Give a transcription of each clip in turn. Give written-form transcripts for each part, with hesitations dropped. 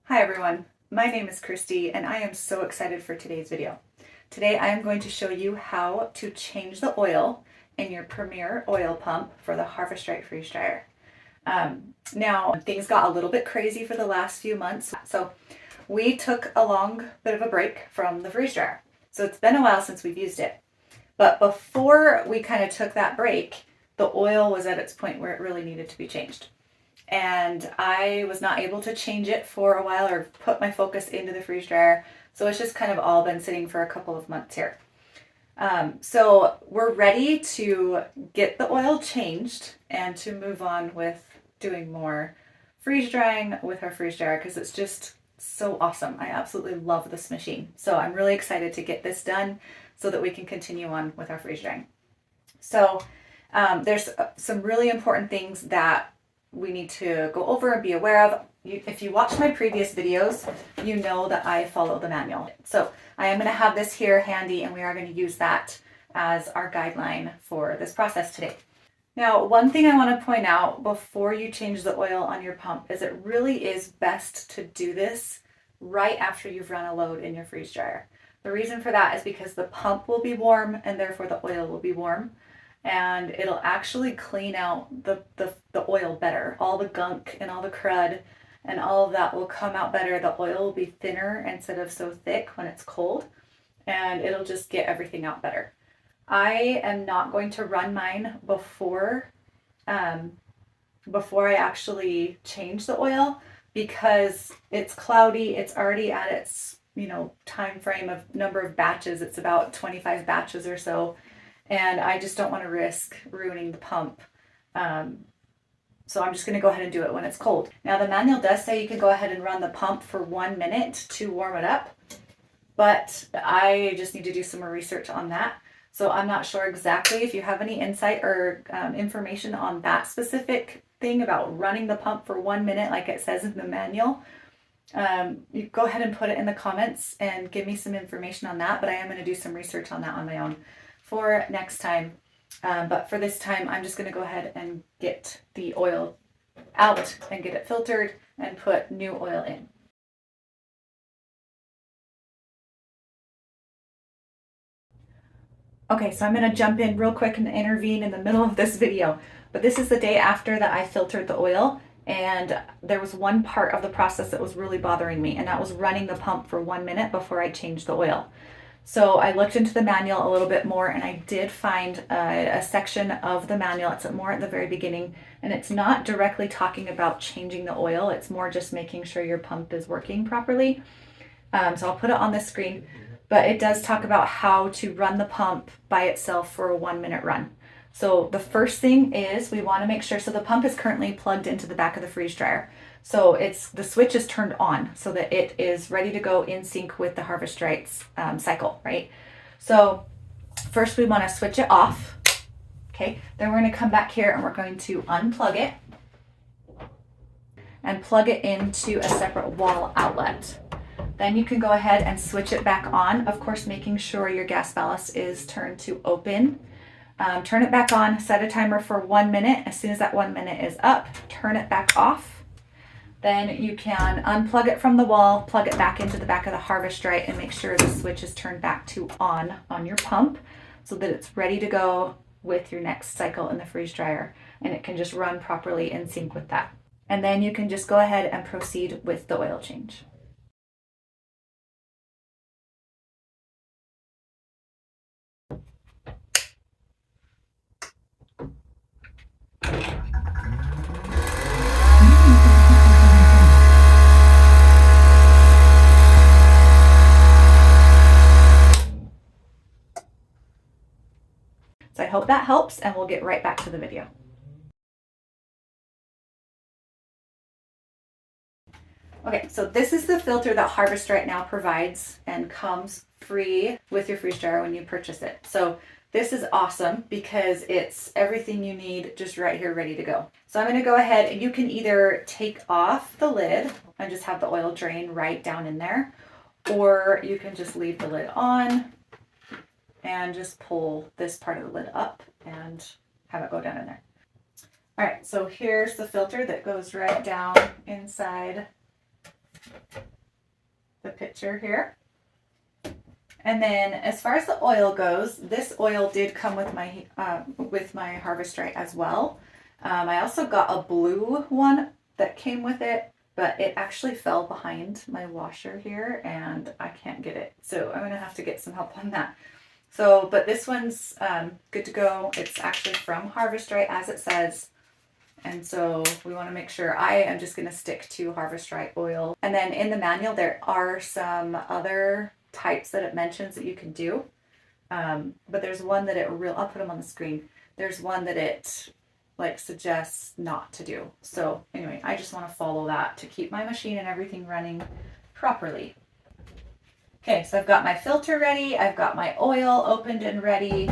Hi everyone, my name is Christy and I am so excited for today's video. Today I am going to show you how to change the oil in your Premier oil pump for the Harvest Right freeze dryer. Now things got a little bit crazy for the last few months, so we took a long bit of a break from the freeze dryer. So it's been a while since we've used it. But before we kind of took that break, the oil was at its point where it really needed to be changed. And I was not able to change it for a while or put my focus into the freeze dryer. So it's just kind of all been sitting for a couple of months here. So we're ready to get the oil changed and to move on with doing more freeze drying with our freeze dryer because it's just so awesome. I absolutely love this machine. So I'm really excited to get this done so that we can continue on with our freeze drying. So there's some really important things that we need to go over and be aware of. If you watch my previous videos, you know that I follow the manual. So I am going to have this here handy and we are going to use that as our guideline for this process today. Now, one thing I want to point out before you change the oil on your pump is it really is best to do this right after you've run a load in your freeze dryer. The reason for that is because the pump will be warm and therefore the oil will be warm. And it'll actually clean out the oil better. All the gunk and all the crud and all of that will come out better. The oil will be thinner instead of so thick when it's cold, and it'll just get everything out better. I am not going to run mine before I actually change the oil because it's cloudy. It's already at its time frame of number of batches. It's about 25 batches or so. And I just don't want to risk ruining the pump. So I'm just going to go ahead and do it when it's cold. Now the manual does say you can go ahead and run the pump for 1 minute to warm it up, but I just need to do some more research on that. So I'm not sure exactly if you have any insight or information on that specific thing about running the pump for 1 minute like it says in the manual. You go ahead and put it in the comments and give me some information on that, but I am going to do some research on that on my own for next time. But for this time, I'm just going to go ahead and get the oil out and get it filtered and put new oil in. Okay, so I'm going to jump in real quick and intervene in the middle of this video. But this is the day after that I filtered the oil, and there was one part of the process that was really bothering me, and that was running the pump for 1 minute before I changed the oil. So I looked into the manual a little bit more and I did find a section of the manual. It's more at the very beginning, and it's not directly talking about changing the oil. It's more just making sure your pump is working properly. So I'll put it on the screen, but it does talk about how to run the pump by itself for a 1 minute run. So the first thing is we want to make sure, so the pump is currently plugged into the back of the freeze dryer. So the switch is turned on so that it is ready to go in sync with the Harvest Right's cycle, right? So first we want to switch it off. Okay, then we're going to come back here and we're going to unplug it and plug it into a separate wall outlet. Then you can go ahead and switch it back on, of course making sure your gas ballast is turned to open. Turn it back on, set a timer for 1 minute. As soon as that 1 minute is up, turn it back off. Then you can unplug it from the wall, plug it back into the back of the Harvest Right, and make sure the switch is turned back to on your pump so that it's ready to go with your next cycle in the freeze dryer, and it can just run properly in sync with that. And then you can just go ahead and proceed with the oil change. So I hope that helps, and we'll get right back to the video. Okay, so this is the filter that Harvest Right now provides and comes free with your freeze dryer when you purchase it. So this is awesome because it's everything you need just right here ready to go. So I'm going to go ahead and you can either take off the lid and just have the oil drain right down in there, or you can just leave the lid on and just pull this part of the lid up and have it go down in there. All right, so here's the filter that goes right down inside the picture here. And then as far as the oil goes, this oil did come with my Harvest Right as well. I also got a blue one that came with it, but it actually fell behind my washer here and I can't get it. So I'm gonna have to get some help on that. So, but this one's good to go. It's actually from Harvest Right as it says. And so we want to make sure. I am just going to stick to Harvest Right oil. And then in the manual, there are some other types that it mentions that you can do. But there's one that I'll put them on the screen. There's one that it like suggests not to do. So anyway, I just want to follow that to keep my machine and everything running properly. Okay, so I've got my filter ready. I've got my oil opened and ready.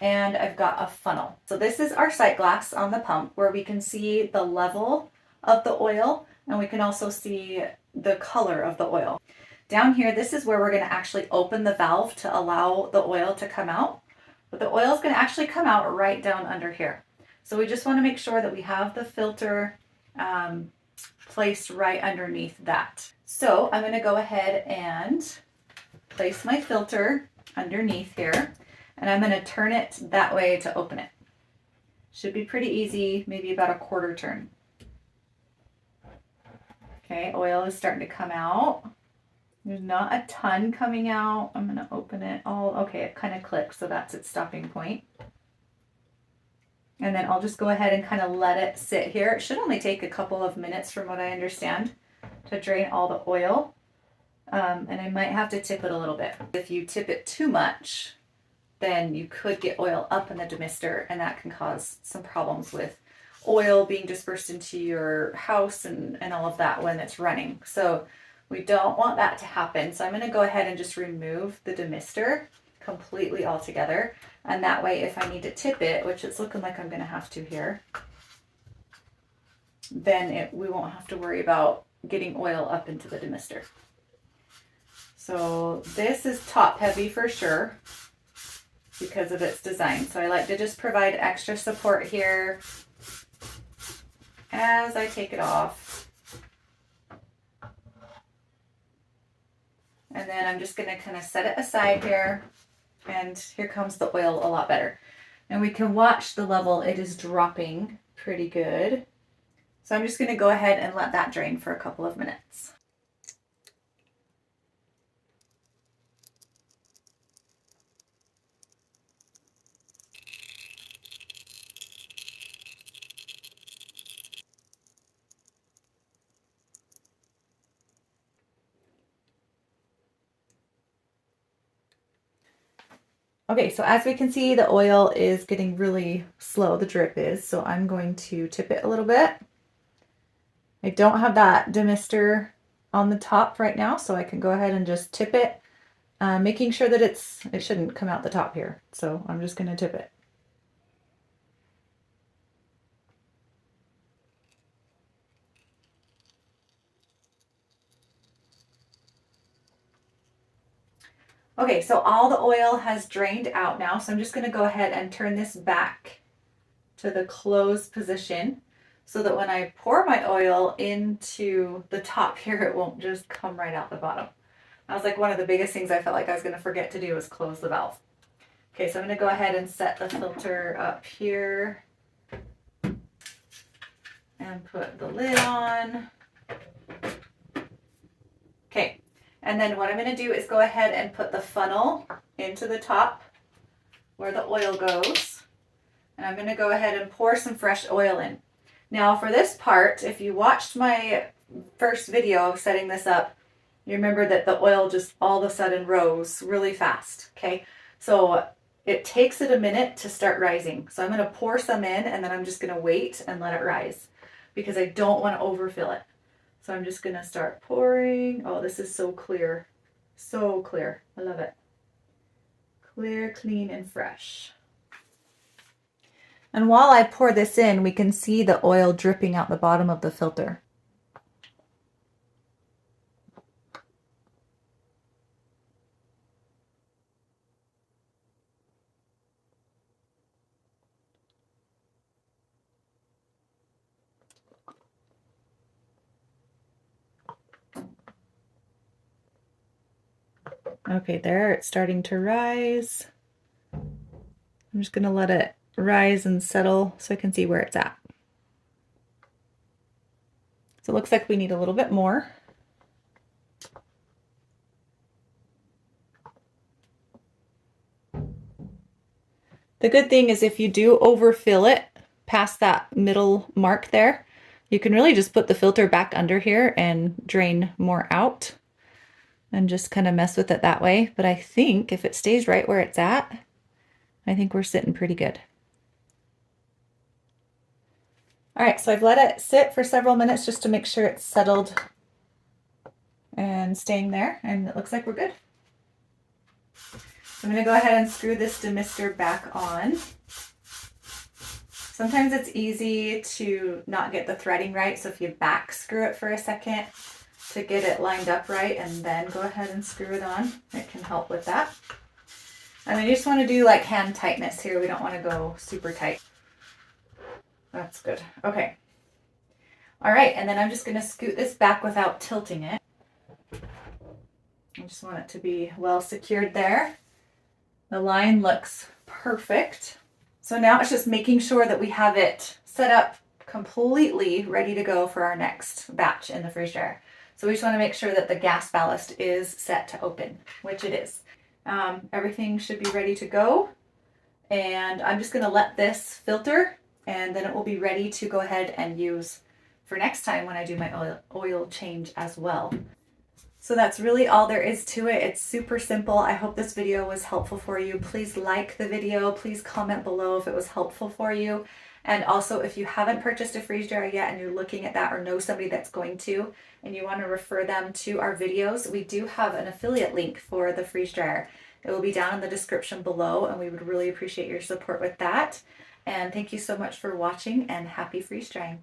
And I've got a funnel. So this is our sight glass on the pump where we can see the level of the oil and we can also see the color of the oil. Down here, this is where we're going to actually open the valve to allow the oil to come out. But the oil is going to actually come out right down under here. So we just want to make sure that we have the filter placed right underneath that. So I'm going to go ahead and place my filter underneath here. And I'm going to turn it that way to open it. Should be pretty easy, maybe about a quarter turn. Okay, oil is starting to come out. There's not a ton coming out. I'm going to open it all. Okay, it kind of clicks, so that's its stopping point. And then I'll just go ahead and kind of let it sit here. It should only take a couple of minutes from what I understand to drain all the oil. And I might have to tip it a little bit. If you tip it too much, then you could get oil up in the demister, and that can cause some problems with oil being dispersed into your house and all of that when it's running. So we don't want that to happen. So I'm going to go ahead and just remove the demister completely altogether. And that way, if I need to tip it, which it's looking like I'm going to have to here, then we won't have to worry about getting oil up into the demister. So this is top heavy for sure, because of its design. So I like to just provide extra support here as I take it off. And then I'm just going to kind of set it aside here. And here comes the oil a lot better. And we can watch the level. It is dropping pretty good. So I'm just going to go ahead and let that drain for a couple of minutes. Okay, so as we can see, the oil is getting really slow, the drip is, so I'm going to tip it a little bit. I don't have that demister on the top right now, so I can go ahead and just tip it, making sure that it shouldn't come out the top here. So I'm just going to tip it. Okay, so all the oil has drained out now, so I'm just going to go ahead and turn this back to the closed position so that when I pour my oil into the top here, it won't just come right out the bottom. That was like one of the biggest things I felt like I was going to forget to do was close the valve. Okay, so I'm going to go ahead and set the filter up here and put the lid on. Okay, and then what I'm going to do is go ahead and put the funnel into the top where the oil goes. And I'm going to go ahead and pour some fresh oil in. Now for this part, if you watched my first video setting this up, you remember that the oil just all of a sudden rose really fast, okay? So it takes it a minute to start rising. So I'm going to pour some in and then I'm just going to wait and let it rise because I don't want to overfill it. So I'm just going to start pouring. Oh, this is so clear. So clear. I love it. Clear, clean, and fresh. And while I pour this in, we can see the oil dripping out the bottom of the filter. Okay, there, it's starting to rise. I'm just gonna let it rise and settle so I can see where it's at. So it looks like we need a little bit more. The good thing is if you do overfill it past that middle mark there, you can really just put the filter back under here and drain more out and just kind of mess with it that way. But I think if it stays right where it's at, I think we're sitting pretty good. All right, so I've let it sit for several minutes just to make sure it's settled and staying there, and it looks like we're good. I'm going to go ahead and screw this demister back on. Sometimes it's easy to not get the threading right, so if you back screw it for a second to get it lined up right and then go ahead and screw it on, it can help with that. And then you just want to do like hand tightness here. We don't want to go super tight. That's good. Okay. All right, and then I'm just going to scoot this back without tilting it. I just want it to be well secured there. The line looks perfect. So now it's just making sure that we have it set up completely ready to go for our next batch in the freeze dryer. So we just want to make sure that the gas ballast is set to open, which it is. Everything should be ready to go. And I'm just going to let this filter, and then it will be ready to go ahead and use for next time when I do my oil change as well. So that's really all there is to it. It's super simple. I hope this video was helpful for you. Please like the video. Please comment below if it was helpful for you. And also, if you haven't purchased a freeze dryer yet and you're looking at that or know somebody that's going to, and you want to refer them to our videos, we do have an affiliate link for the freeze dryer. It will be down in the description below, and we would really appreciate your support with that. And thank you so much for watching, and happy freeze drying.